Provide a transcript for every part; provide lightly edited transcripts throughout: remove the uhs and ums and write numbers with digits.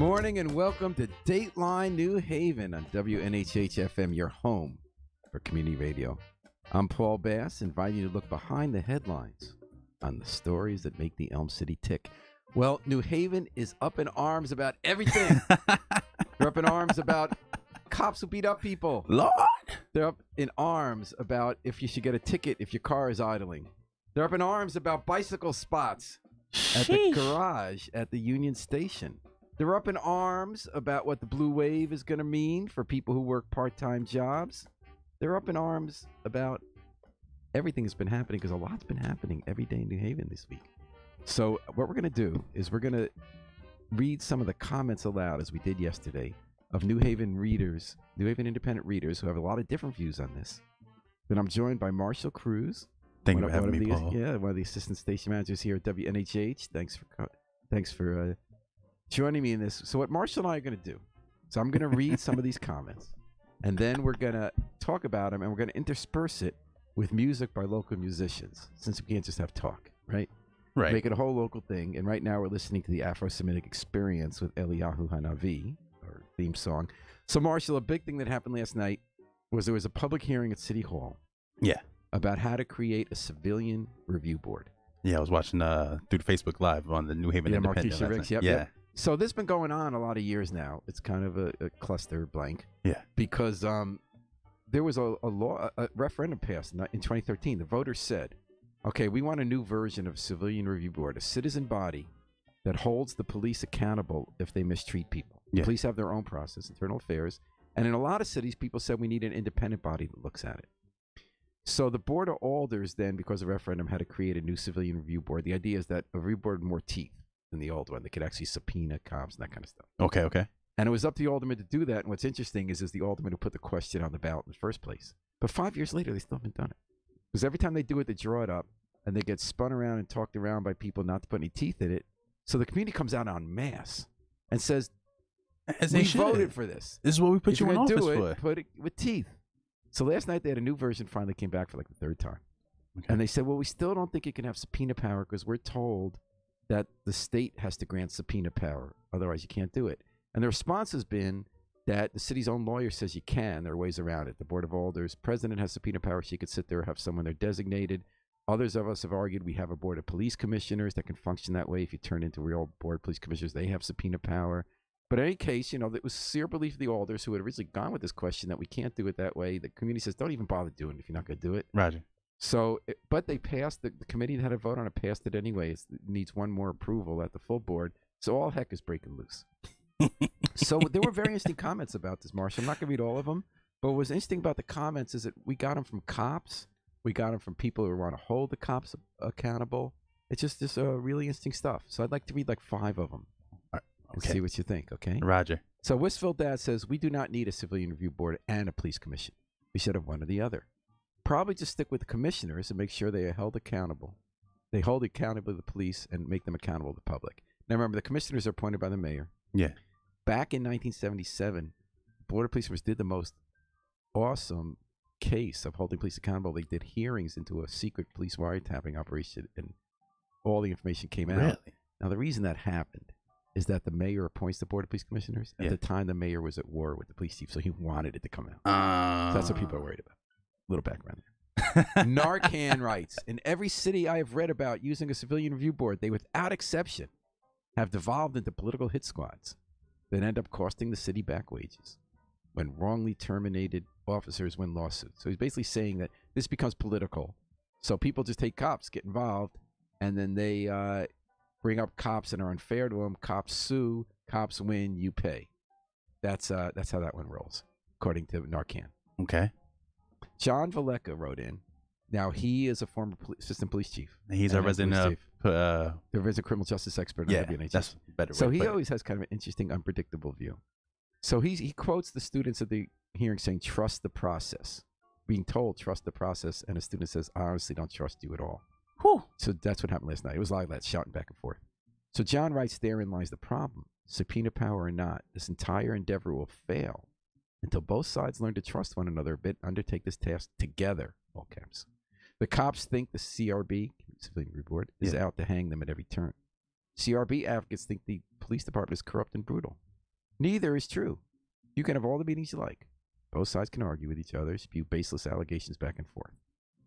morning and welcome to Dateline New Haven on WNHH FM, your home for community radio. I'm Paul Bass, inviting you to look behind the headlines on the stories that make the Elm City tick. Well, New Haven is up in arms about everything. They're up in arms about cops who beat up people. Lord! They're up in arms about if you should get a ticket if your car is idling. They're up in arms about bicycle spots at the garage at the Union Station. They're up in arms about what the blue wave is going to mean for people who work part-time jobs. They're up in arms about everything that's been happening because a lot's been happening every day in New Haven this week. So what we're going to do is we're going to read some of the comments aloud, as we did yesterday, of New Haven readers, New Haven independent readers who have a lot of different views on this. Then I'm joined by Marshall Cruz. Thank you for having me, Paul. Yeah, one of the assistant station managers here at WNHH. Thanks for joining me in this. So what Marshall and I are going to do, so I'm going to read some of these comments, and then we're going to talk about them, and we're going to intersperse it with music by local musicians, since we can't just have talk, right? Right. Make it a whole local thing. And right now we're listening to the Afro-Semitic Experience with Eliyahu Hanavi, our theme song. So Marshall, a big thing that happened last night was there was a public hearing at City Hall. Yeah. About how to create a civilian review board. Yeah, I was watching through the Facebook Live on the New Haven Independent. Marquisha Riggs, yep, yeah. Yep. So this has been going on a lot of years now. It's kind of a cluster blank. Yeah. Because there was a referendum passed in 2013. The voters said, okay, we want a new version of civilian review board, a citizen body that holds the police accountable if they mistreat people. Yeah. The police have their own process, internal affairs. And in a lot of cities, people said we need an independent body that looks at it. So the Board of Alders then, because of the referendum, had to create a new civilian review board. The idea is that a review board with more teeth than the old one. They could actually subpoena cops and that kind of stuff. Okay. And it was up to the aldermen to do that. And what's interesting is the aldermen who put the question on the ballot in the first place. But 5 years later, they still haven't done it. Because every time they do it, they draw it up, and they get spun around and talked around by people not to put any teeth in it. So the community comes out en masse and says, we voted for this. This is what we put you in office for. Put it with teeth. So last night they had a new version finally came back for like the third time. Okay. And they said, well, we still don't think it can have subpoena power because we're told that the state has to grant subpoena power. Otherwise, you can't do it. And the response has been that the city's own lawyer says you can. There are ways around it. The Board of Alders president has subpoena power. She could sit there, have someone there designated. Others of us have argued we have a board of police commissioners that can function that way. If you turn into real board of police commissioners, they have subpoena power. But in any case, it was sincere belief of the alders who had originally gone with this question that we can't do it that way. The community says, don't even bother doing it if you're not going to do it. Roger. So, but they passed, the committee that had a vote on it passed it anyway. It needs one more approval at the full board. So all heck is breaking loose. So there were very interesting comments about this, Marshall. I'm not going to read all of them. But what was interesting about the comments is that we got them from cops. We got them from people who want to hold the cops accountable. It's just really interesting stuff. So I'd like to read like 5 of them. And see what you think, okay? Roger. So Wistful Dad says, we do not need a civilian review board and a police commission. We should have one or the other. Probably just stick with the commissioners and make sure they are held accountable. They hold accountable to the police and make them accountable to the public. Now remember, the commissioners are appointed by the mayor. Yeah. Back in 1977, the Board of Police Commissioners did the most awesome case of holding police accountable. They did hearings into a secret police wiretapping operation, and all the information came out. Really? Now the reason that happened is that the mayor appoints the Board of Police Commissioners. At the time, the mayor was at war with the police chief, so he wanted it to come out. So that's what people are worried about. A little background there. Narcan writes, in every city I have read about using a civilian review board, they, without exception, have devolved into political hit squads that end up costing the city back wages when wrongly terminated officers win lawsuits. So he's basically saying that this becomes political. So people just hate cops, get involved, and then they bring up cops and are unfair to them. Cops sue. Cops win. You pay. That's how that one rolls, according to Narcan. Okay. John Valeka wrote in. Now, he is a former assistant police chief. He's a resident the resident criminal justice expert. Yeah, WNHS. that's better. So he always has kind of an interesting, unpredictable view. So he quotes the students at the hearing saying, trust the process. Being told, trust the process. And a student says, I honestly don't trust you at all. Whew. So that's what happened last night. It was like that, shouting back and forth. So John writes, therein lies the problem. Subpoena power or not, this entire endeavor will fail until both sides learn to trust one another a bit, undertake this task together, all caps. The cops think the CRB, Civilian Review Board, is out to hang them at every turn. CRB advocates think the police department is corrupt and brutal. Neither is true. You can have all the meetings you like. Both sides can argue with each other, spew baseless allegations back and forth.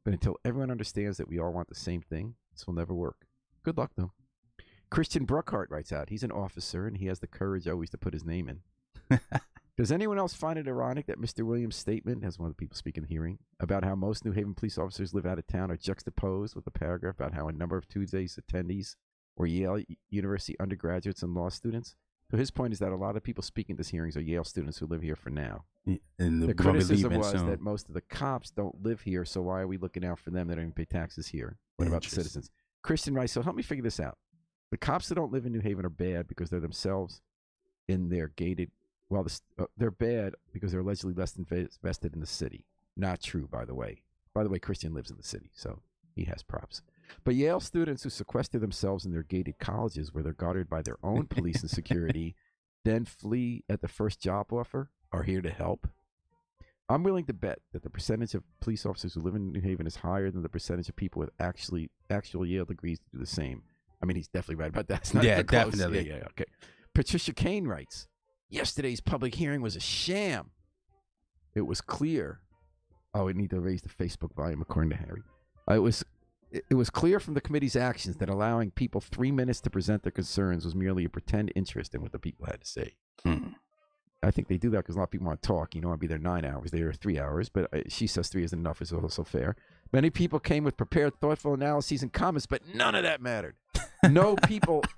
But until everyone understands that we all want the same thing, this will never work. Good luck, though. Christian Bruckhart writes out, he's an officer, and he has the courage always to put his name in. Does anyone else find it ironic that Mr. Williams' statement, as one of the people speaking in the hearing, about how most New Haven police officers live out of town are juxtaposed with a paragraph about how a number of Tuesdays attendees were Yale University undergraduates and law students? So his point is that a lot of people speaking at this hearings are Yale students who live here for now. And the criticism was that most of the cops don't live here, so why are we looking out for them? They don't even pay taxes here. What about the citizens? Christian writes, so help me figure this out. The cops that don't live in New Haven are bad because they're themselves in their gated. Well, they're bad because they're allegedly less invested in the city. Not true, by the way. By the way, Christian lives in the city, so he has props. But Yale students who sequester themselves in their gated colleges where they're guarded by their own police and security, then flee at the first job offer, are here to help. I'm willing to bet that the percentage of police officers who live in New Haven is higher than the percentage of people with actual Yale degrees to do the same. I mean, he's definitely right about that. It's not even close. Definitely. Yeah, okay. Patricia Kane writes, yesterday's public hearing was a sham. It was clear. Oh, we need to raise the Facebook volume, according to Harry. It was clear from the committee's actions that allowing people 3 minutes to present their concerns was merely a pretend interest in what the people had to say. I think they do that because a lot of people want to talk. You don't want to be there 9 hours. They are 3 hours, but she says 3 isn't enough. Is also fair. Many people came with prepared, thoughtful analyses and comments, but none of that mattered. No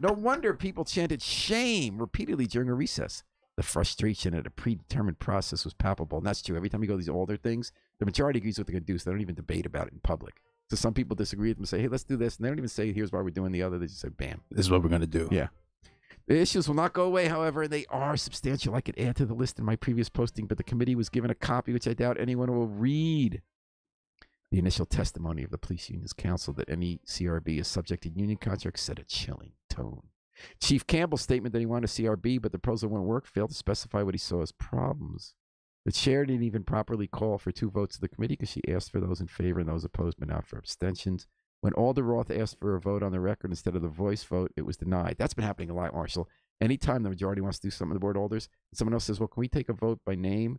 wonder people chanted shame repeatedly during a recess. The frustration at a predetermined process was palpable, and that's true. Every time you go to these older things, the majority agrees what they're going to do, so they don't even debate about it in public. So some people disagree with them and say, hey, let's do this, and they don't even say, here's why we're doing the other. They just say, bam. This is what we're going to do. Yeah. The issues will not go away, however, and they are substantial. I could add to the list in my previous posting, but the committee was given a copy, which I doubt anyone will read. The initial testimony of the police union's counsel that any CRB is subject to union contracts set a chilling tone. Chief Campbell's statement that he wanted a CRB, but the proposal wouldn't work, failed to specify what he saw as problems. The chair didn't even properly call for 2 votes of the committee because she asked for those in favor and those opposed, but not for abstentions. When Alder Roth asked for a vote on the record instead of the voice vote, it was denied. That's been happening a lot, Marshall. Anytime the majority wants to do something, the board alders, someone else says, well, can we take a vote by name?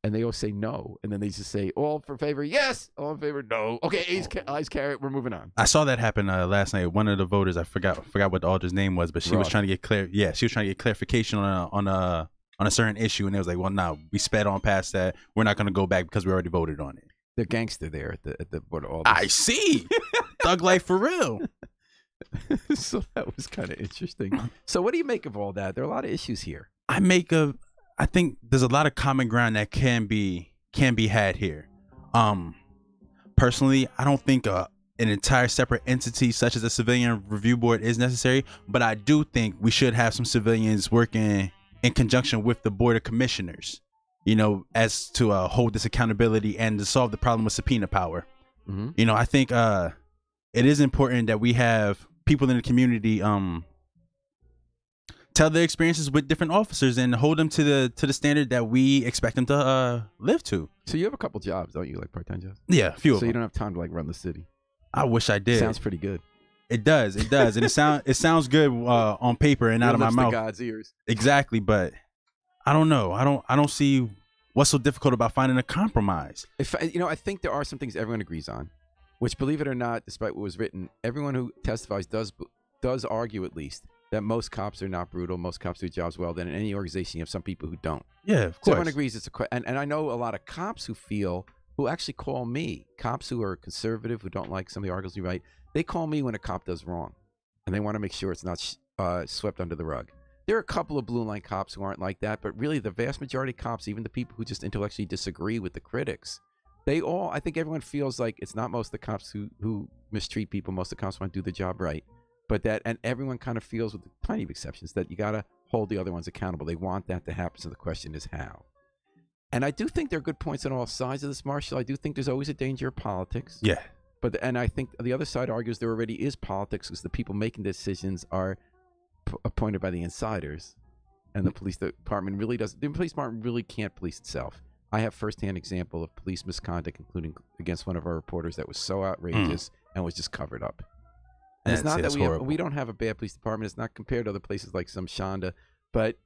And they all say no. And then they just say, all for favor, yes. All in favor, no. Okay, ayes carry it. We're moving on. I saw that happen last night. One of the voters, I forgot what the alder's name was, but she was trying to get she was trying to get clarification on a certain issue. And it was like, well, no, we sped on past that. We're not going to go back because we already voted on it. The gangster there at the board of alders. I see. Thug life for real. So that was kind of interesting. So what do you make of all that? There are a lot of issues here. I think there's a lot of common ground that can be had here. Personally, I don't think an entire separate entity such as a civilian review board is necessary, but I do think we should have some civilians working in conjunction with the board of commissioners, you know, as to hold this accountability and to solve the problem with subpoena power. Mm-hmm. You know, I think it is important that we have people in the community tell their experiences with different officers and hold them to the standard that we expect them to live to. So you have a couple jobs, don't you? Like part-time jobs? Yeah, a few of them. So you don't have time to like run the city. I wish I did. Sounds pretty good. It does, and it sounds good on paper and out of my mouth. God's ears. Exactly, but I don't know. I don't see what's so difficult about finding a compromise. I think there are some things everyone agrees on, which, believe it or not, despite what was written, everyone who testifies does argue at least that most cops are not brutal. Most cops do jobs well. Then in any organization, you have some people who don't. Yeah, of course. So everyone agrees it's and I know a lot of cops who actually call me, cops who are conservative, who don't like some of the articles we write, they call me when a cop does wrong, and they want to make sure it's not swept under the rug. There are a couple of blue line cops who aren't like that, but really the vast majority of cops, even the people who just intellectually disagree with the critics, I think everyone feels like it's not most of the cops who mistreat people. Most of the cops want to do the job right. And everyone kind of feels, with plenty of exceptions, that you got to hold the other ones accountable. They want that to happen, so the question is how. And I do think there are good points on all sides of this, Marshall. I do think there's always a danger of politics. Yeah. And I think the other side argues there already is politics because the people making decisions are appointed by the insiders, and the police department really doesn't. The police department really can't police itself. I have firsthand example of police misconduct, including against one of our reporters, that was so outrageous and was just covered up. And it's not that we don't have a bad police department. It's not compared to other places like some Shonda, but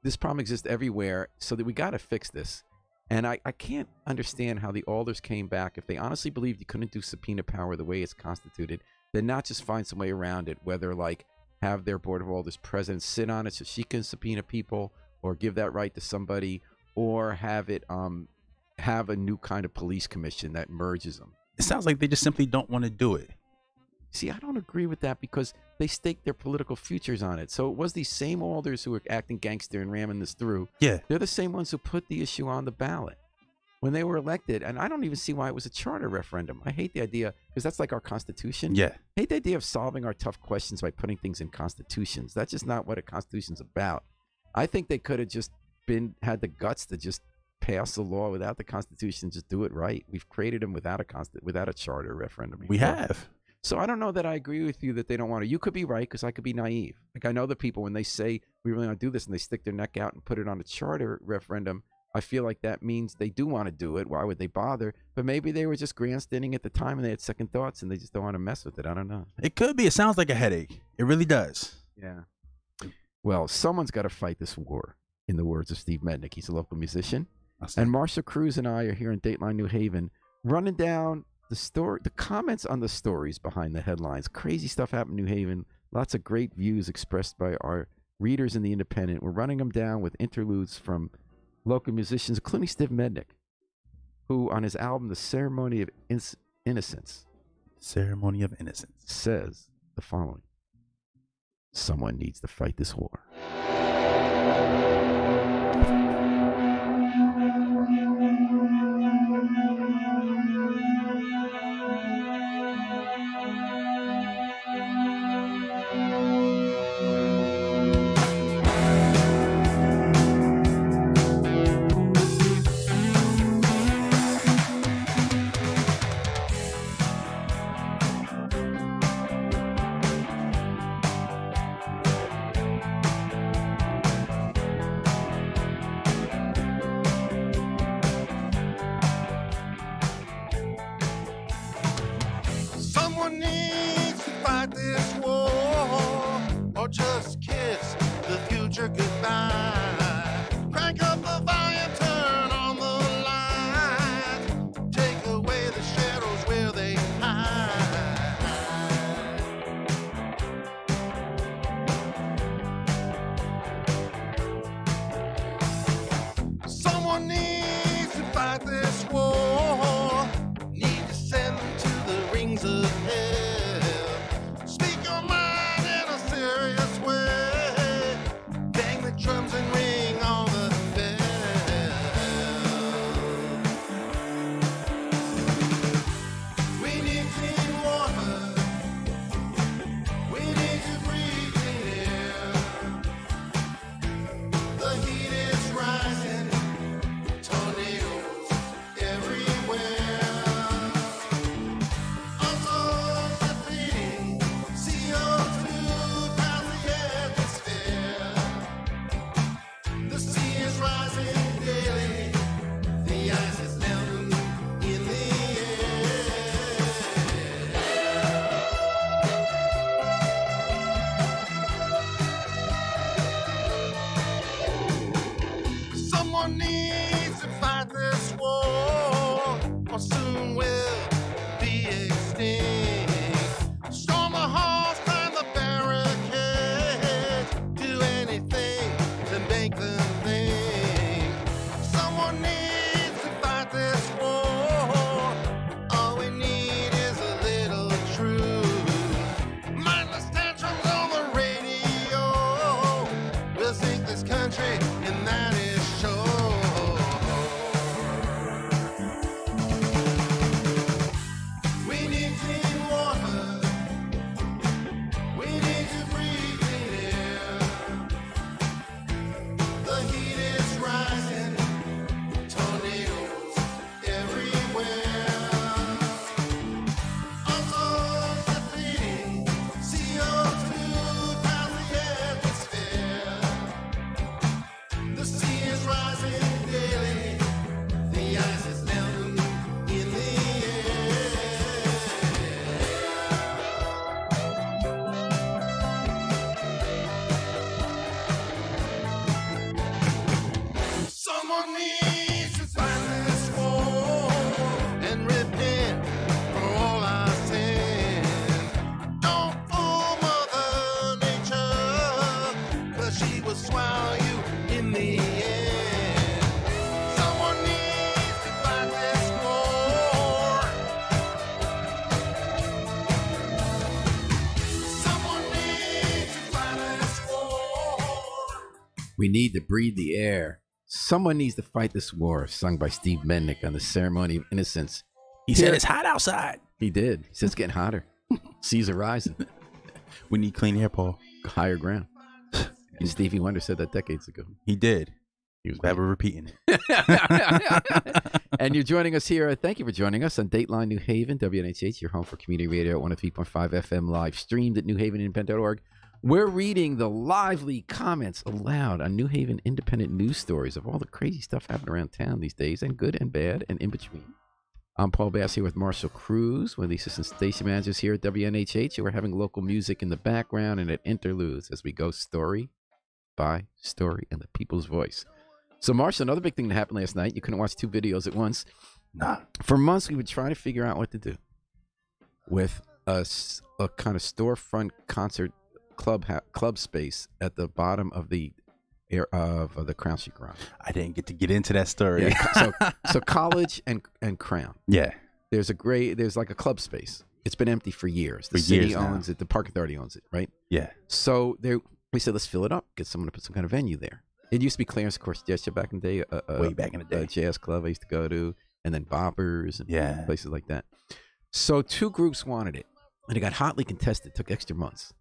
this problem exists everywhere, so that we got to fix this. And I can't understand how the alders came back. If they honestly believed you couldn't do subpoena power the way it's constituted, then not just find some way around it, whether like have their board of alders president sit on it so she can subpoena people, or give that right to somebody, or have it have a new kind of police commission that merges them. It sounds like they just simply don't want to do it. See, I don't agree with that, because they stake their political futures on it. So it was these same alders who were acting gangster and ramming this through. Yeah. They're the same ones who put the issue on the ballot when they were elected. And I don't even see why it was a charter referendum. I hate the idea, because that's like our Constitution. Yeah. I hate the idea of solving our tough questions by putting things in constitutions. That's just not what a constitution's about. I think they could have just had the guts to just pass a law without the Constitution, just do it right. We've created them without a charter referendum before. We have. So I don't know that I agree with you that they don't want to. You could be right, because I could be naive. Like, I know the people, when they say we really want to do this and they stick their neck out and put it on a charter referendum, I feel like that means they do want to do it. Why would they bother? But maybe they were just grandstanding at the time and they had second thoughts and they just don't want to mess with it. I don't know. It could be. It sounds like a headache. It really does. Yeah. Well, someone's got to fight this war, in the words of Steve Mednick. He's a local musician. And Marshall Cruz and I are here in Dateline, New Haven, running down the comments on the stories behind the headlines. Crazy stuff happened in New Haven. Lots of great views expressed by our readers in The Independent. We're running them down with interludes from local musicians, including Steve Mednick, who on his album, The Ceremony of Innocence, says the following: someone needs to fight this war. Drums and We need to breathe the air. Someone needs to fight this war, sung by Steve Mennick on the Ceremony of Innocence. He said it's hot outside. He did. He said it's getting hotter. Seas are rising. We need clean air, Paul. Higher ground. And Stevie Wonder said that decades ago. He did. He was bad at repeating it. And you're joining us here. Thank you for joining us on Dateline New Haven, WNHH, your home for community radio at 103.5 FM, live streamed at newhavenindependent.org. We're reading the lively comments aloud on New Haven independent news stories of all the crazy stuff happening around town these days, and good and bad and in between. I'm Paul Bass here with Marshall Cruz, one of the assistant station managers here at WNHH. We're having local music in the background and at interludes as we go story by story in the people's voice. So, Marshall, another big thing that happened last night, you couldn't watch two videos at once. Nah. For months, we would try to figure out what to do with a kind of storefront concert club space at the bottom of the Crown Street Garage. I didn't get into that story. Yeah, so College and Crown. Yeah. There's like a club space. It's been empty for years. The city owns it. The Park Authority owns it, right? Yeah. So we said, let's fill it up. Get someone to put some kind of venue there. It used to be Clarence Gesture back in the day. Way back in the day. A jazz club I used to go to, and then Boppers and places like that. So two groups wanted it, and it got hotly contested. It took extra months.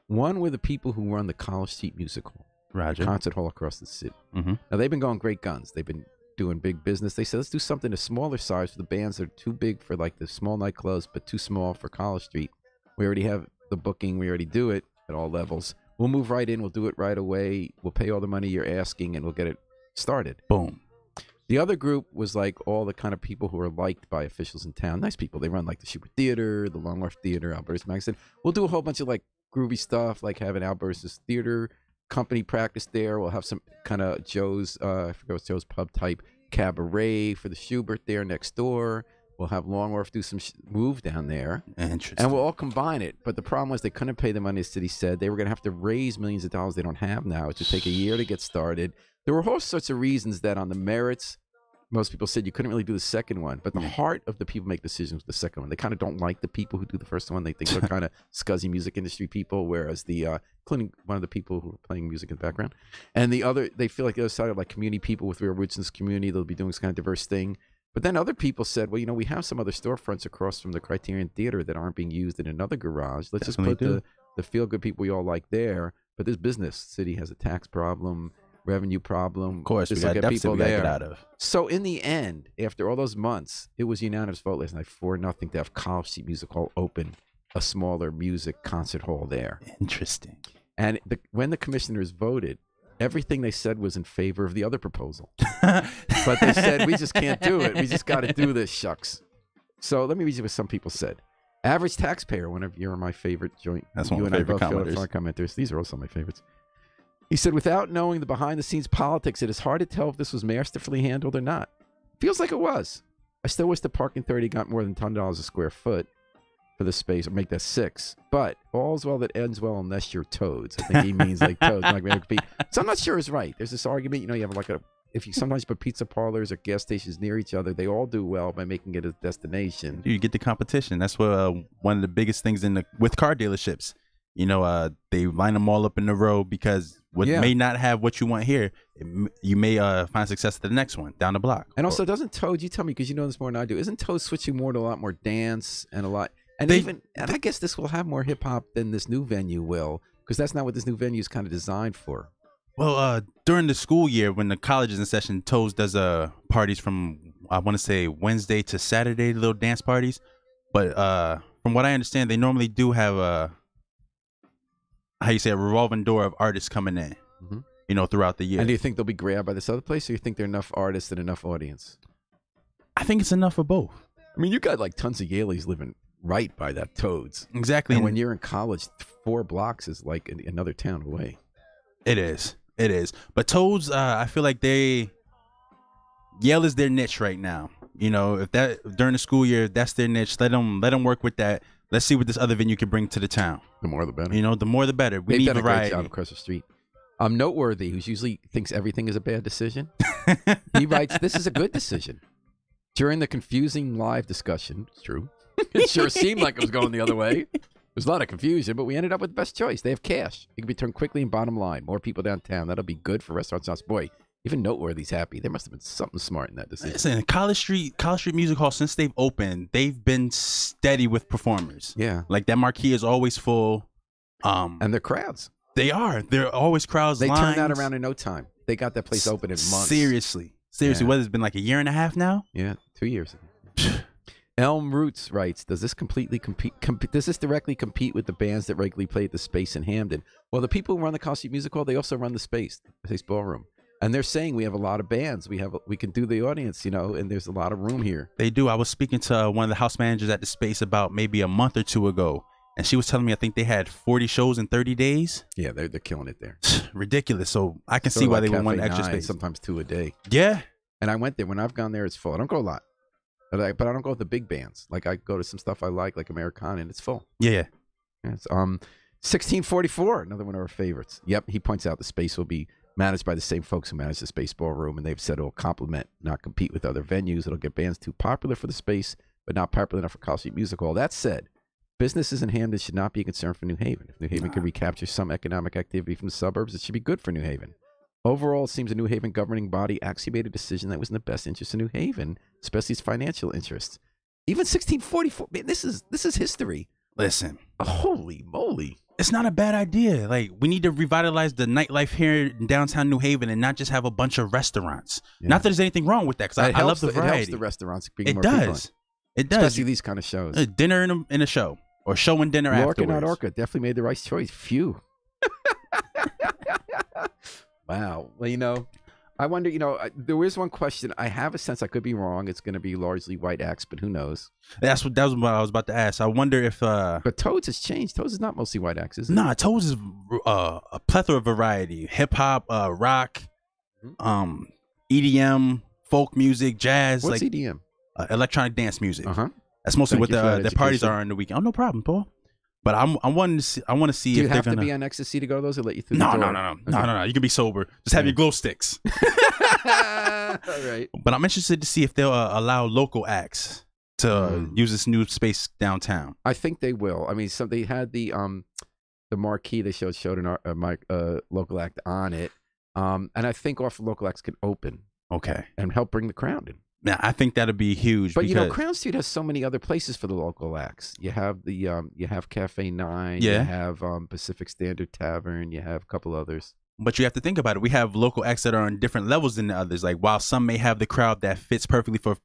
One were the people who run the College Street Music Hall, concert hall across the city. Mm-hmm. Now, they've been going great guns. They've been doing big business. They said, let's do something a smaller size for the bands that are too big for like the small nightclubs, but too small for College Street. We already have the booking. We already do it at all levels. We'll move right in. We'll do it right away. We'll pay all the money you're asking, and we'll get it started. Boom. The other group was like all the kind of people who are liked by officials in town. Nice people. They run like the Schubert Theater, the Long Wharf Theater, Alberta's Magazine. We'll do a whole bunch of like groovy stuff, like having Alberta's Theater company practice there. We'll have some kind of Joe's, I forget what's Joe's Pub type cabaret for the Schubert there next door. We'll have Long Wharf do some move down there. Interesting. And we'll all combine it. But the problem was they couldn't pay the money the city said. They were going to have to raise millions of dollars they don't have now. It would take a year to get started. There were all sorts of reasons that on the merits, most people said you couldn't really do the second one. But the heart of the people make decisions with the second one. They kind of don't like the people who do the first one. They think they're kind of scuzzy music industry people, whereas including one of the people who are playing music in the background. And the other, they feel like the other side are like community people with real roots in this community. They'll be doing this kind of diverse thing. But then other people said, well, we have some other storefronts across from the Criterion Theater that aren't being used in another garage. Let's just put the feel-good people we all like there. But this business city has a tax problem, revenue problem. Of course, we got deficit we got to get out of. So in the end, after all those months, it was unanimous vote last night 4-0 to have College Street Music Hall open a smaller music concert hall there. Interesting. And when the commissioners voted, everything they said was in favor of the other proposal. But they said, we just can't do it. We just got to do this, shucks. So let me read you what some people said. Average taxpayer, one of you are my favorite joint. That's one of my favorite commenters. These are also my favorites. He said, without knowing the behind-the-scenes politics, it is hard to tell if this was masterfully handled or not. Feels like it was. I still wish the Park Authority got more than $10 a square foot for the space, or make that $6. But all's well that ends well unless you're toads. I think he means like toads. So I'm not sure it's right. There's this argument, you have like if you sometimes put pizza parlors or gas stations near each other, they all do well by making it a destination. You get the competition. That's what one of the biggest things with car dealerships. They line them all up in a row because may not have what you want here. You may find success at the next one down the block. And also, doesn't Toad, you tell me because you know this more than I do, isn't Toad switching more to a lot more dance and a lot, and I guess this will have more hip hop than this new venue will, because that's not what this new venue is kind of designed for. Well, during the school year, when the college is in session, Toads does parties from, I want to say, Wednesday to Saturday, little dance parties. But from what I understand, they normally do have a revolving door of artists coming in, throughout the year. And do you think they'll be grabbed by this other place, or you think there are enough artists and enough audience? I think it's enough of both. I mean, you got like tons of Yaleys living right by that Toads. Exactly. And when you're in college, 4 blocks is like another town away. It is. But Toads, I feel like Yale is their niche right now. If that during the school year, that's their niche. Let them work with that. Let's see what this other venue can bring to the town. The more the better. The more the better. They've done variety. A great job across the street. Noteworthy, who usually thinks everything is a bad decision. He writes, "This is a good decision." During the confusing live discussion, it's true. It sure seemed like it was going the other way. It There's a lot of confusion, but we ended up with the best choice. They have cash. It can be turned quickly and bottom line. More people downtown. That'll be good for restaurants. Boy, even Noteworthy's happy. There must have been something smart in that decision. Listen, College Street Music Hall, since they've opened, they've been steady with performers. Yeah. Like that marquee is always full. And their crowds. They are. They're always crowds. They lines. turned that around in no time. They got that place open in months. Seriously. Yeah. What, it's been like a year and a half now? Yeah, 2 years. Elm Roots writes, does this directly compete with the bands that regularly play at the Space in Hamden? Well, the people who run the College Street Music Hall, they also run the Space Ballroom. And they're saying we have a lot of bands. We can do the audience, and there's a lot of room here. They do. I was speaking to one of the house managers at the Space about maybe a month or two ago, and she was telling me I think they had 40 shows in 30 days. Yeah, they're killing it there. Ridiculous. So I can see why they would want extra space. Sometimes 2 a day. Yeah. And I went there. When I've gone there, it's full. I don't go a lot. But I don't go with the big bands. Like I go to some stuff I like Americana, and it's full. Yeah. It's 1644, another one of our favorites. Yep, he points out the Space will be managed by the same folks who manage the Space Ballroom, and they've said it'll complement, not compete with other venues. It'll get bands too popular for the Space, but not popular enough for College Street Music Hall. That said, businesses in Hamden should not be a concern for New Haven. If New Haven can recapture some economic activity from the suburbs, it should be good for New Haven. Overall, it seems the New Haven governing body actually made a decision that was in the best interest of New Haven, especially its financial interests. Even 1644, man, this is history. Listen. Holy moly. It's not a bad idea. Like, we need to revitalize the nightlife here in downtown New Haven and not just have a bunch of restaurants. Yeah. Not that there's anything wrong with that, because I love the variety. It helps the restaurants bring more people in. It does. Especially these kind of shows. A dinner in a show, or show and dinner afterwards. Lorca, not Orca, definitely made the right choice. Phew. Wow. Well, I wonder, there is one question. I have a sense, I could be wrong. It's going to be largely white acts, but who knows? That was what I was about to ask. I wonder if... But Toads has changed. Toads is not mostly white acts, is it? Nah, Toads is a plethora of variety. Hip-hop, rock, EDM, folk music, jazz. What's EDM? Electronic dance music. Uh-huh. That's mostly what the parties are on the weekend. Oh, no problem, Paul. But I want to see if they're gonna... Do you have to be on ecstasy to go to those, or let you through the door? No. You can be sober. Just have your glow sticks. All right. But I'm interested to see if they'll allow local acts to use this new space downtown. I think they will. I mean, they had the marquee they showed an local act on it, and I think local acts can open. Okay. And help bring the crowd in. Yeah, I think that'd be huge. But Crown Street has so many other places for the local acts. You have you have Cafe 9. Yeah. You have Pacific Standard Tavern. You have a couple others. But you have to think about it. We have local acts that are on different levels than the others. Like, while some may have the crowd that fits perfectly for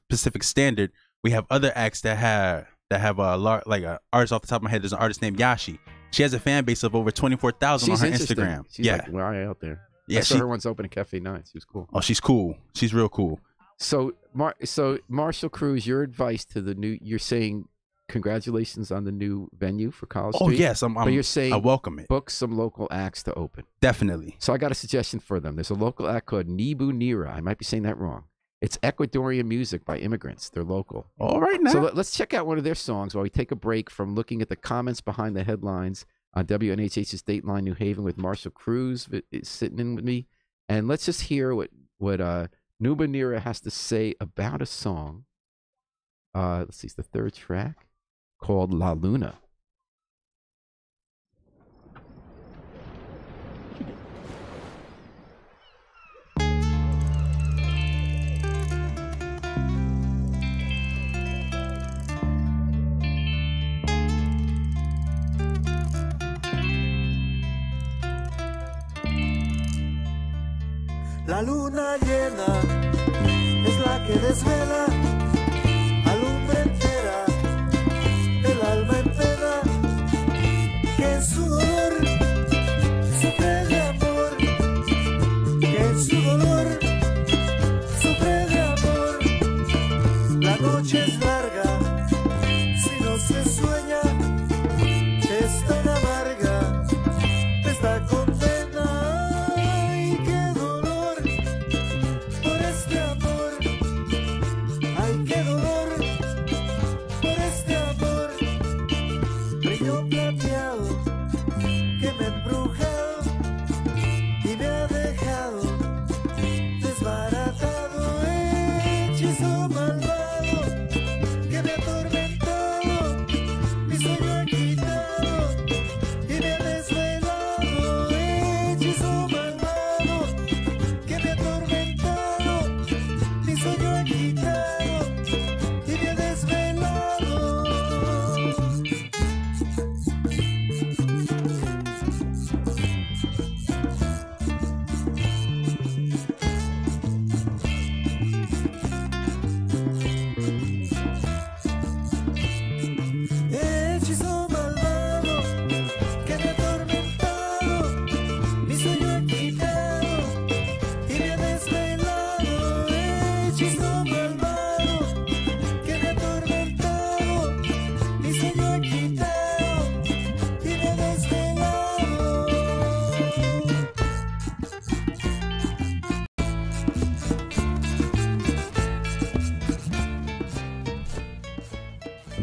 Pacific Standard, we have other acts that have a artist off the top of my head. There's an artist named Yashi. She has a fan base of over 24,000 on her Instagram. She's like right out there. Yeah, I saw her once open at Cafe 9. She was cool. Oh, she's cool. She's real cool. So Marshall Cruz, your advice to you're saying congratulations on the new venue for College Street. Oh yes, but you're saying I welcome it. Book some local acts to open. Definitely. So I got a suggestion for them. There's a local act called Nibu Nira. I might be saying that wrong. It's Ecuadorian music by immigrants. They're local. All right now. So let's check out one of their songs while we take a break from looking at the comments behind the headlines on WNHH's Dateline New Haven with Marshall Cruz sitting in with me, and let's just hear what Nuba Nira has to say about a song. Let's see, it's the third track called La Luna. La luna llena es la que desvela, alumbra entera el alma en pena, que en su dolor sufre de amor, que en su dolor sufre de amor. La noche es larga, si no se sueña, es tan amarga esta condena. Y qué dolor por este amor. Ay,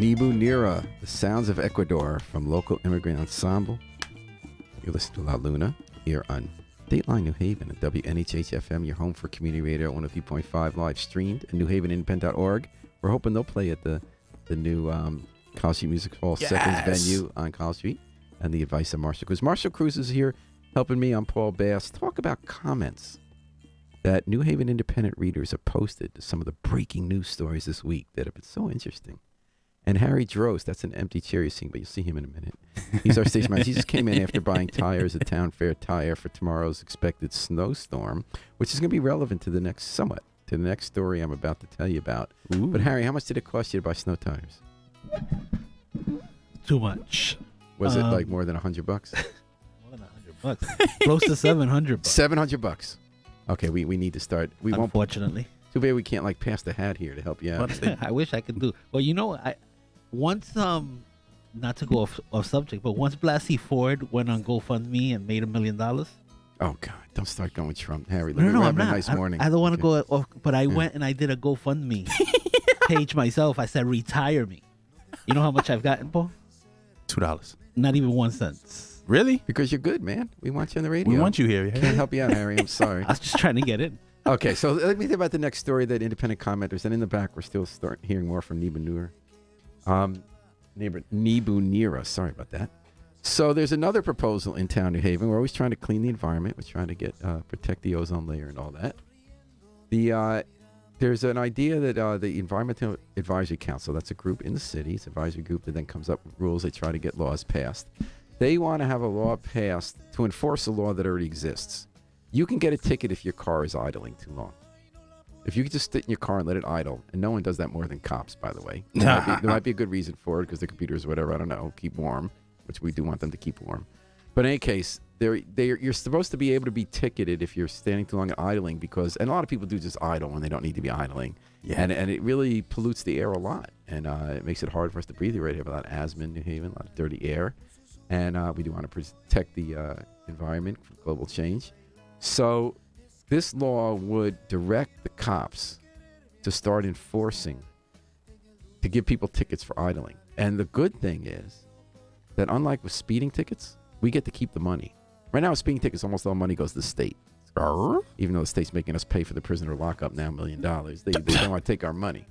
Nibu Nira, the sounds of Ecuador from local immigrant ensemble. You listen to La Luna here on Dateline New Haven at WNHH-FM, your home for community radio at 103.5, live streamed at newhavenindependent.org. We're hoping they'll play at the new College Street Music Hall Seconds venue on College Street, and the advice of Marshall Cruz. Marshall Cruz is here helping me. I'm Paul Bass. Talk about comments that New Haven Independent readers have posted to some of the breaking news stories this week that have been so interesting. And Harry Drost, that's an empty chair you're seeing, but you'll see him in a minute. He's our station manager. He just came in after buying tires at Town Fair Tire for tomorrow's expected snowstorm, which is going to be relevant to the next story I'm about to tell you about. Ooh. But Harry, how much did it cost you to buy snow tires? Too much. Was it like more than $100? More than $100. Close to $700. $700. Okay, we need to start. Unfortunately. Too bad we can't like pass the hat here to help you out. I wish I could do. Well, you know, once not to go off subject, but once Blasey Ford went on GoFundMe and made $1 million. Oh God! Don't start going Trump, Harry. No, I'm not. A nice morning. I don't want to go off, but I went and I did a GoFundMe page myself. I said, retire me. You know how much I've gotten, Paul? $2. Not even 1 cent. Really? Because you're good, man. We want you on the radio. We want you here. Can't help you out, Harry. I'm sorry. I was just trying to get in. Okay, so let me think about the next story that independent commenters, and in the back we're still hearing more from Nibu Nira. Sorry about that. So there's another proposal in town, New Haven. We're always trying to clean the environment. We're trying to get protect the ozone layer and all that. There's an idea that the Environmental Advisory Council, that's a group in the city, it's an advisory group that then comes up with rules. They try to get laws passed. They want to have a law passed to enforce a law that already exists. You can get a ticket if your car is idling too long. If you could just sit in your car and let it idle, and no one does that more than cops, by the way. There might be a good reason for it because the computers or whatever, I don't know, keep warm, which we do want them to keep warm. But in any case, you're supposed to be able to be ticketed if you're standing too long and idling and a lot of people do just idle when they don't need to be idling. Yeah. And it really pollutes the air a lot. And it makes it hard for us to breathe. We already have a lot of asthma in New Haven, a lot of dirty air. And we do want to protect the environment from global change. So this law would direct the cops to start enforcing, to give people tickets for idling. And the good thing is that unlike with speeding tickets, we get to keep the money. Right now with speeding tickets, almost all money goes to the state. Even though the state's making us pay for the prisoner lockup now $1 million. They don't want to take our money.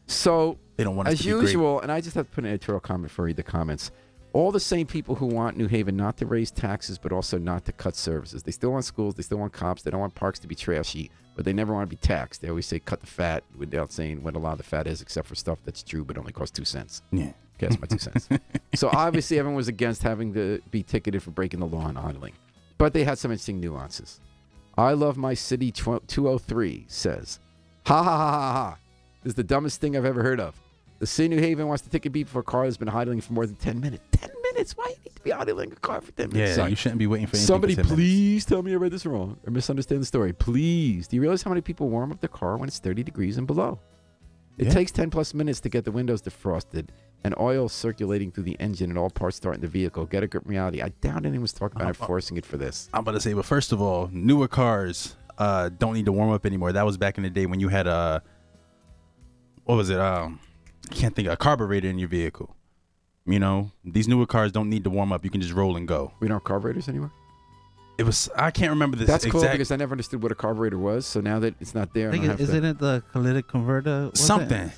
So they don't want us as to be usual, great. And I just have to put an editorial comment for read the comments. All the same people who want New Haven not to raise taxes, but also not to cut services. They still want schools. They still want cops. They don't want parks to be trashy, but they never want to be taxed. They always say cut the fat without saying what a lot of the fat is, except for stuff that's true but only costs 2 cents. Yeah. Okay, that's my 2 cents. So obviously everyone was against having to be ticketed for breaking the law and idling. But they had some interesting nuances. I Love My City 203 says, ha ha ha ha ha. This is the dumbest thing I've ever heard of. The city of New Haven wants to ticket people for a car that's been idling for more than 10 minutes. 10 minutes? Why do you need to be idling a car for 10 minutes? Yeah, you shouldn't be waiting for anything. Somebody for 10 please tell me I read this wrong or misunderstand the story. Please. Do you realize how many people warm up their car when it's 30 degrees and below? It takes 10 plus minutes to get the windows defrosted and oil circulating through the engine and all parts starting the vehicle. Get a grip in reality. I doubt anyone's talking about enforcing it for this. I'm about to say, but first of all, newer cars don't need to warm up anymore. That was back in the day when you had what was it? I can't think of a carburetor in your vehicle. You know, these newer cars don't need to warm up. You can just roll and go. We don't have carburetors anymore? I can't remember this. That's cool because I never understood what a carburetor was. So now that it's not there, isn't it the catalytic converter? Something.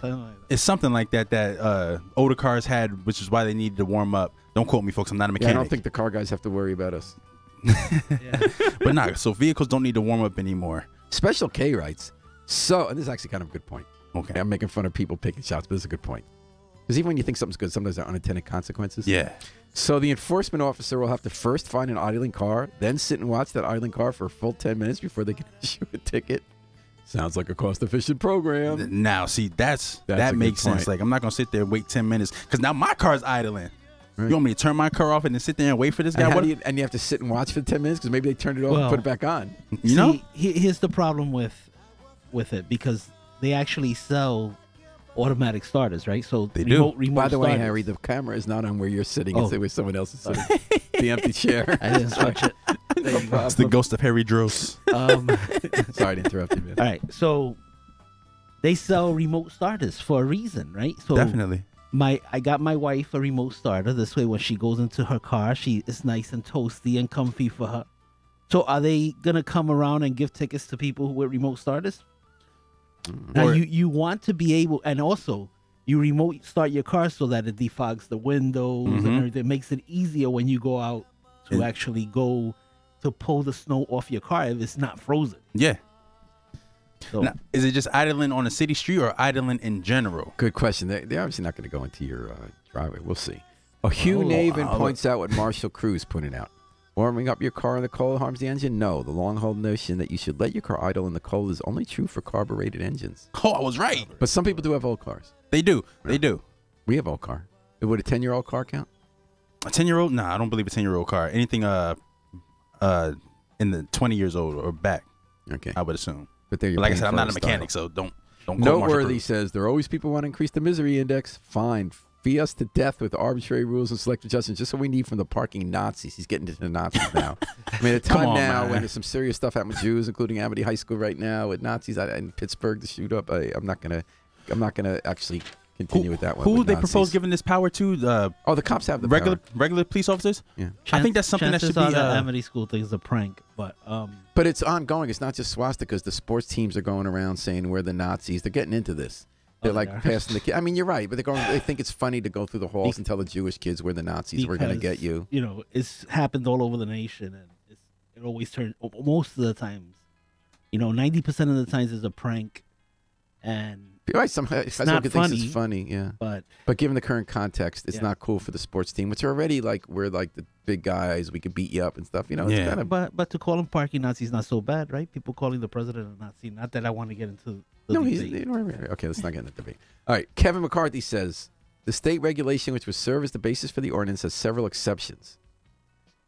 It's something like that older cars had, which is why they needed to warm up. Don't quote me, folks. I'm not a mechanic. Yeah, I don't think the car guys have to worry about us. But no, so vehicles don't need to warm up anymore. Special K writes, and this is actually kind of a good point. Okay. I'm making fun of people picking shots, but this is a good point. Because even when you think something's good, sometimes there are unintended consequences. Yeah. So the enforcement officer will have to first find an idling car, then sit and watch that idling car for a full 10 minutes before they can issue a ticket. Sounds like a cost-efficient program. Now, see, that makes sense. Like, I'm not going to sit there and wait 10 minutes because now my car's idling. Right. You want me to turn my car off and then sit there and wait for this guy? And you have to sit and watch for 10 minutes because maybe they turned it off and put it back on. You know? Here's the problem with it because they actually sell automatic starters, right? So they do. Remote By the way, starters. Harry, the camera is not on where you're sitting. It's where someone else is sitting. The empty chair. I didn't switch it. It's the ghost of Harry Dross. Sorry to interrupt you, man. All right, so they sell remote starters for a reason, right? So definitely. I got my wife a remote starter. This way, when she goes into her car, it's nice and toasty and comfy for her. So, are they gonna come around and give tickets to people with remote starters? Now, you want to be able, and also you remote start your car so that it defogs the windows and everything. It makes it easier when you go out to actually go to pull the snow off your car if it's not frozen. Yeah. So, Now, is it just idling on a city street or idling in general? Good question. They're obviously not going to go into your driveway. We'll see. Hugh Navin points out what Marshall Cruz pointed out. Warming up your car in the cold harms the engine? No. The long-held notion that you should let your car idle in the cold is only true for carbureted engines. Oh, I was right. But some people do have old cars. They do. They do. We have old car. Would a 10-year-old car count? A 10-year-old? Nah, I don't believe a 10-year-old car. Anything in the 20 years old or back. Okay. I would assume. But there, like I said, I'm not a mechanic, so don't. Noteworthy says there are always people who want to increase the misery index. Fine. Fee us to death with arbitrary rules and selective adjustments, just what we need from the parking Nazis. He's getting into the Nazis now. I mean, at a time now when there's some serious stuff happening with Jews, including Amity High School right now, with Nazis in Pittsburgh to shoot up. I'm not gonna actually continue with that one. Who they propose giving this power to? The cops have the regular police officers. Yeah, I think that's something that should be. The Amity School thing is a prank, but it's ongoing. It's not just swastikas. The sports teams are going around saying we're the Nazis. They're getting into this. They're passing the kid. I mean, you're right, but they think it's funny to go through the halls and tell the Jewish kids we're the Nazis. We're going to get you. You know, it's happened all over the nation, and it always turns. Most of the times, 90% of the times it's a prank, and right. it's not funny. It's funny, yeah. But given the current context, it's not cool for the sports team, which are already we're like the big guys. We could beat you up and stuff. It's kind of. But to call him parking Nazi is not so bad, right? People calling the president a Nazi. Not that I want to get into. Okay, let's not get in the debate. All right, Kevin McCarthy says the state regulation which would serve as the basis for the ordinance has several exceptions.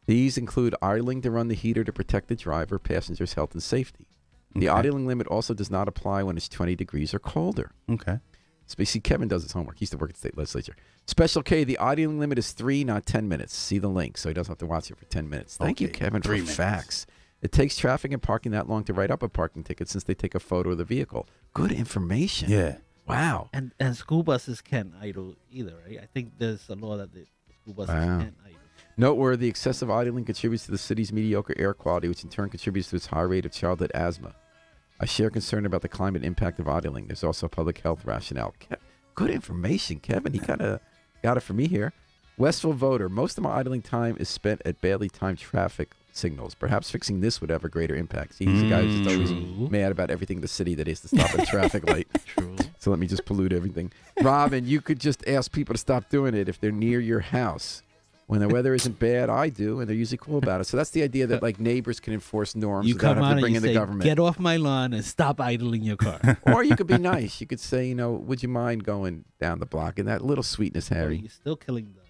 These include idling to run the heater to protect the driver, passengers' health and safety. The idling limit also does not apply when it's 20 degrees or colder. Okay. See, Kevin does his homework. He used to work at the state legislature. Special K, the idling limit is 3, not 10 minutes. See the link, so he doesn't have to watch it for 10 minutes. Thank you, Kevin, for facts. It takes traffic and parking that long to write up a parking ticket since they take a photo of the vehicle. Good information. Yeah. Wow. And school buses can't idle either, right? I think there's a law that the school buses can't idle. Noteworthy, excessive idling contributes to the city's mediocre air quality, which in turn contributes to its high rate of childhood asthma. I share concern about the climate impact of idling. There's also a public health rationale. Good information, Kevin. He kind of got it for me here. Westville voter, most of my idling time is spent at badly timed traffic signals. Perhaps fixing this would have a greater impact. See, he's a guy who's just always mad about everything in the city that he has to stop at a traffic light. True. So let me just pollute everything. Robin, you could just ask people to stop doing it if they're near your house. When the weather isn't bad, I do, and they're usually cool about it. So that's the idea that neighbors can enforce norms without having to bring in the government. Get off my lawn and stop idling your car. Or you could be nice. You could say, would you mind going down the block? And that little sweetness, Harry. You're still killing the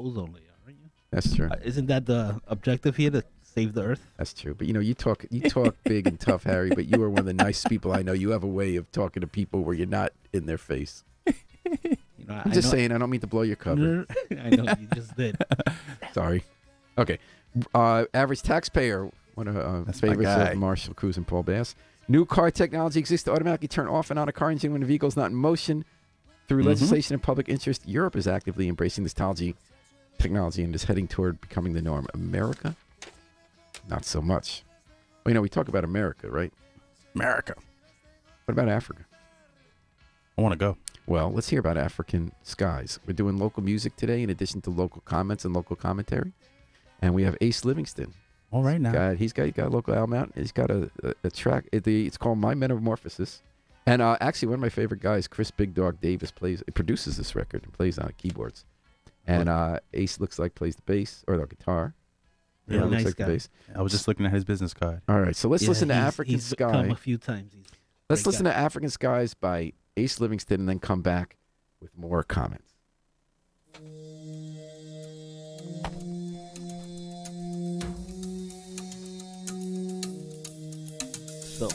ozone layer, aren't you? That's true. Isn't that the objective here, to save the earth? That's true. But you talk big and tough, Harry. But you are one of the nice people I know. You have a way of talking to people where you're not in their face. I'm just saying. I don't mean to blow your cover. I know you just did. Sorry. Okay. Average taxpayer. One of favorites of Marshall Cruz and Paul Bass. New car technology exists to automatically turn off and on a car engine when a vehicle is not in motion. Through legislation and public interest, Europe is actively embracing this technology and is heading toward becoming the norm. America, not so much. Well, we talk about America, right? America. What about Africa? I want to go. Well, let's hear about African skies. We're doing local music today in addition to local comments and local commentary. And we have Ace Livingston. All right now. He's got a local album out. He's got a track. It's called My Metamorphosis. And actually, one of my favorite guys, Chris Big Dog Davis, produces this record and plays on keyboards. And Ace looks like plays the bass or the guitar. Yeah, looks nice like guy. the bass. I was just looking at his business card. All right, so let's listen to African he's Sky. Come a few times. Let's listen to African Skies by Ace Livingston and then come back with more comments. So.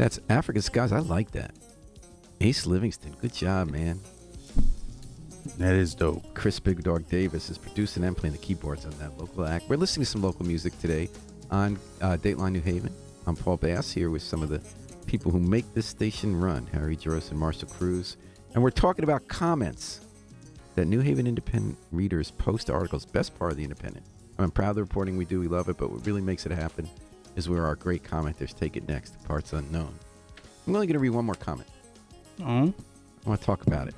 That's African Skies. I like that. Ace Livingston. Good job, man. That is dope. Chris Big Dog Davis is producing and playing the keyboards on that local act. We're listening to some local music today on Dateline New Haven. I'm Paul Bass here with some of the people who make this station run, Harry Jaros and Marshall Cruz. And we're talking about comments that New Haven Independent readers post to articles. Best part of the Independent. I'm proud of the reporting we do. We love it. But what really makes it happen is where our great commenters take it next. Parts unknown. I'm only going to read one more comment. I want to talk about it.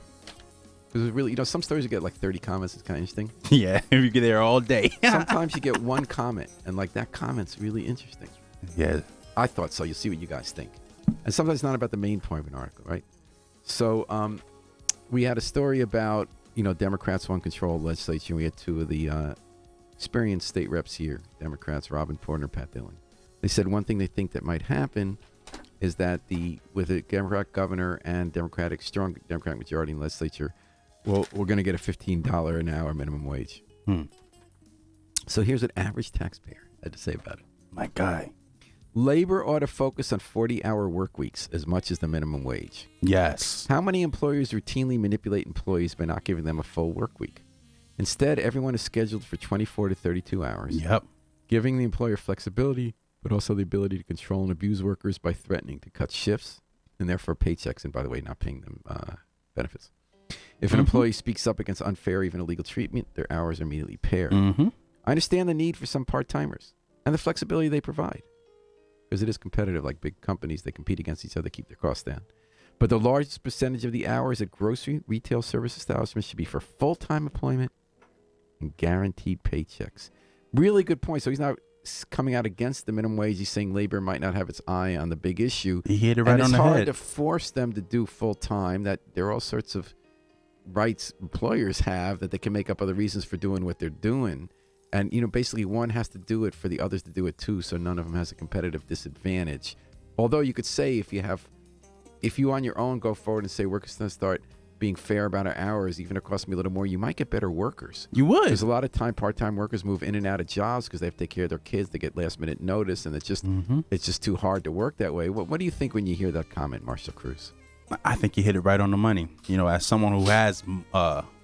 Because really, some stories you get like 30 comments. It's kind of interesting. Yeah, you get there all day. Sometimes you get one comment, and like that comment's really interesting. Yeah. I thought so. You'll see what you guys think. And sometimes it's not about the main point of an article, right? So we had a story about, Democrats want control of the legislature. We had two of the experienced state reps here, Democrats, Robin Porter and Pat Billing. They said one thing they think that might happen is that with a Democrat governor and strong Democratic majority in the legislature, well, we're going to get a $15 an hour minimum wage. So here's what average taxpayer had to say about it. My guy. Labor ought to focus on 40-hour work weeks as much as the minimum wage. Yes. How many employers routinely manipulate employees by not giving them a full work week? Instead, everyone is scheduled for 24 to 32 hours. Yep. Giving the employer flexibility, but also the ability to control and abuse workers by threatening to cut shifts and therefore paychecks, and by the way, not paying them benefits. If an employee speaks up against unfair, even illegal treatment, their hours are immediately paired. I understand the need for some part-timers and the flexibility they provide, because it is competitive. Like big companies, they compete against each other to keep their costs down. But the largest percentage of the hours at grocery, retail, service establishments should be for full-time employment and guaranteed paychecks. Really good point. So he's not coming out against the minimum wage. He's saying labor might not have its eye on the big issue. He hit it right on the head. It's hard to force them to do full-time. That there are all sorts of rights employers have that they can make up other reasons for doing what they're doing. And, basically one has to do it for the others to do it too, so none of them has a competitive disadvantage. Although you could say if you on your own go forward and say we're going to start being fair about our hours, even if it costs me a little more, you might get better workers. You would. There's a lot of time part-time workers move in and out of jobs because they have to take care of their kids. They get last-minute notice, and it's just too hard to work that way. What do you think when you hear that comment, Marshall Cruz? I think you hit it right on the money. As someone who has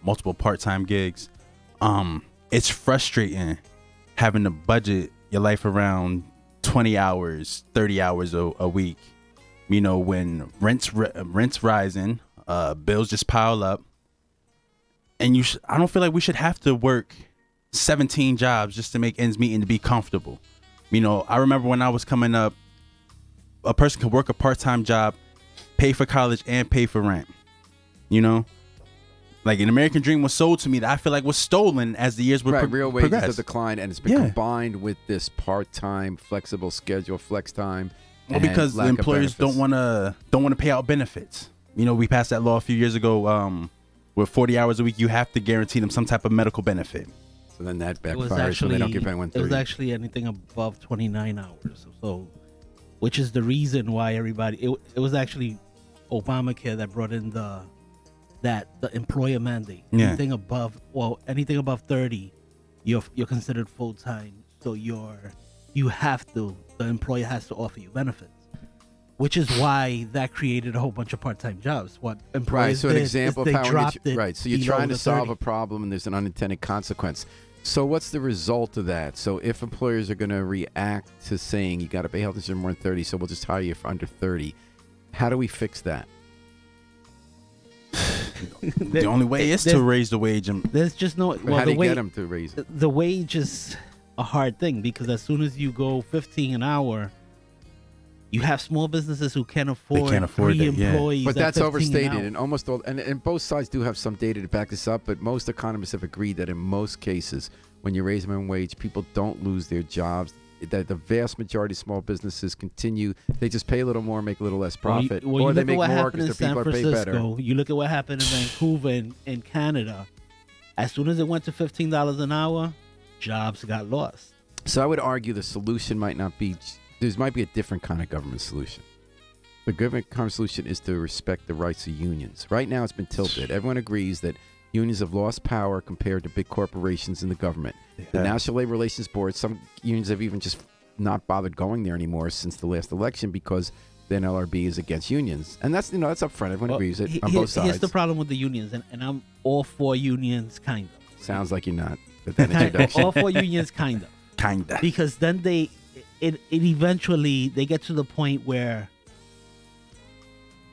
multiple part-time gigs, it's frustrating having to budget your life around 20 hours, 30 hours a week. When rent's rising, bills just pile up, and I don't feel like we should have to work 17 jobs just to make ends meet and to be comfortable. I remember when I was coming up, a person could work a part-time job, pay for college and pay for rent. Like an American dream was sold to me that I feel like was stolen as the years would real wages progress. have declined, and it's been combined with this part-time flexible schedule, flex time. Well, because the employers don't want to pay out benefits. We passed that law a few years ago. With 40 hours a week, you have to guarantee them some type of medical benefit. So then that backfires when they don't give anyone 30. It was actually anything above 29 hours. So, which is the reason why everybody. It was actually Obamacare that brought in the employer mandate. Yeah. Anything above 30, you're considered full time. So the employer has to offer you benefits. Which is why that created a whole bunch of part-time jobs. What employers so an example of how dropped it. Right. So you're trying to solve a problem, and there's an unintended consequence. So what's the result of that? So if employers are going to react to saying you got to pay health insurance more than 30, so we'll just hire you for under 30, how do we fix that? The only way is to raise the wage. There's just no. Well, how do you get them to raise it? The wage is a hard thing because as soon as you go 15 an hour, you have small businesses who can't afford 3 employees. But that's overstated, and almost all, and both sides do have some data to back this up. But most economists have agreed that in most cases, when you raise minimum wage, people don't lose their jobs. That the vast majority of small businesses continue. They just pay a little more, make a little less profit, or they make more because their people are paid better. You look at what happened in Vancouver in Canada. As soon as it went to $15 an hour, jobs got lost. So I would argue the solution might not be. There might be a different kind of government solution. The government kind of solution is to respect the rights of unions. Right now, it's been tilted. Everyone agrees that unions have lost power compared to big corporations in the government. The National Labor Relations Board, some unions have even just not bothered going there anymore since the last election because then LRB is against unions, and that's that's upfront. Everyone agrees it on both sides. Here's the problem with the unions, and I'm all for unions, kind of. Sounds like you're not. With that introduction. All for unions, kind of. Kinda. Because then it eventually they get to the point where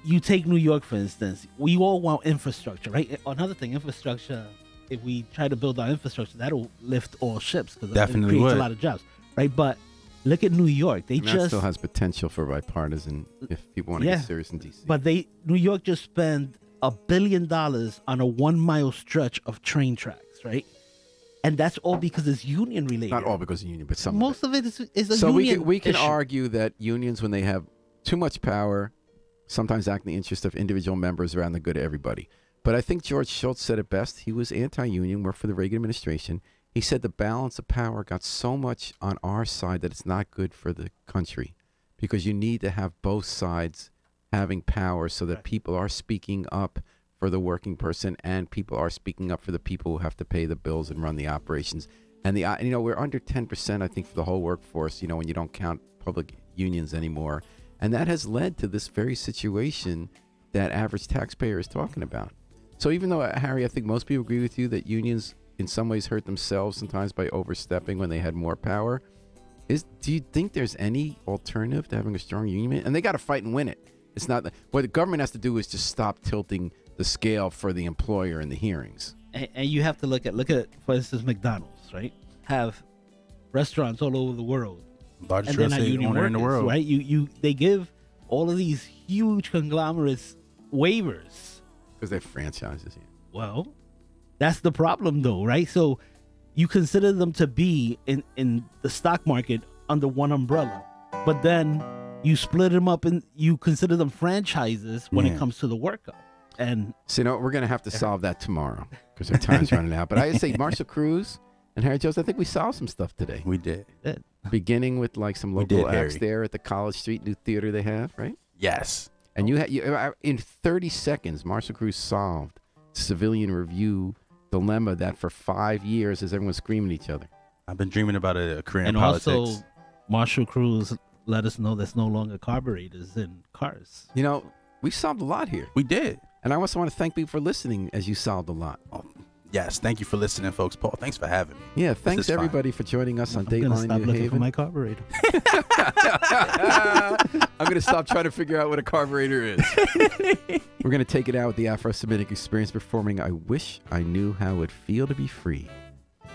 you take New York, for instance. We all want infrastructure, right? Another thing, infrastructure. If we try to build our infrastructure, that'll lift all ships because it creates a lot of jobs, right? But look at New York. That still has potential for bipartisan if people want to get serious in DC. But New York just spent $1 billion on a 1 mile stretch of train tracks, right? And that's all because it's union related. Not all because of union, but some. Most of it is a so union. So we can issue. argue that unions, when they have too much power, sometimes act in the interest of individual members around the good of everybody. But I think George Shultz said it best. He was anti-union, worked for the Reagan administration. He said the balance of power got so much on our side that it's not good for the country because you need to have both sides having power so that people are speaking up for the working person and people are speaking up for the people who have to pay the bills and run the operations. And we're under 10%, I think, for the whole workforce, when you don't count public unions anymore. And that has led to this very situation that average taxpayer is talking about. So even though, Harry, I think most people agree with you that unions in some ways hurt themselves sometimes by overstepping when they had more power, do you think there's any alternative to having a strong union? And they got to fight and win it. It's not what the government has to do is just stop tilting the scale for the employer in the hearings. And you have to look at, for instance, McDonald's, right? Have restaurants all over the world. Largest real estate owner in the world. Right? They give all of these huge conglomerates waivers. Because they're franchises. Yeah. Well, that's the problem, though, right? So you consider them to be in the stock market under one umbrella, but then you split them up and you consider them franchises when it comes to the workup. And so, we're going to have to solve that tomorrow because our time's running out. But I would say Marshall Cruz and Harry Jones, I think we solved some stuff today. We did. Beginning with some local acts there at the College Street new theater they have, right? Yes. And in 30 seconds, Marshall Cruz solved civilian review dilemma that for 5 years as everyone screaming at each other. I've been dreaming about a career in politics. politics. Also, Marshall Cruz let us know there's no longer carburetors in cars. We solved a lot here. We did. And I also want to thank people for listening as you solved a lot. Oh, yes, thank you for listening, folks. Paul, thanks for having me. Yeah, thanks everybody for joining us on Dateline New Haven. For my carburetor. I'm going to stop trying to figure out what a carburetor is. We're going to take it out with the Afro-Semitic Experience performing I Wish I Knew How It Would Feel to Be Free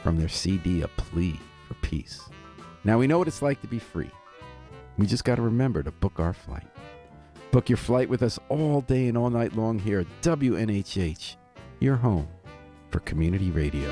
from their CD, A Plea for Peace. Now, we know what it's like to be free. We just got to remember to book our flight. Book your flight with us all day and all night long here at WNHH, your home for community radio.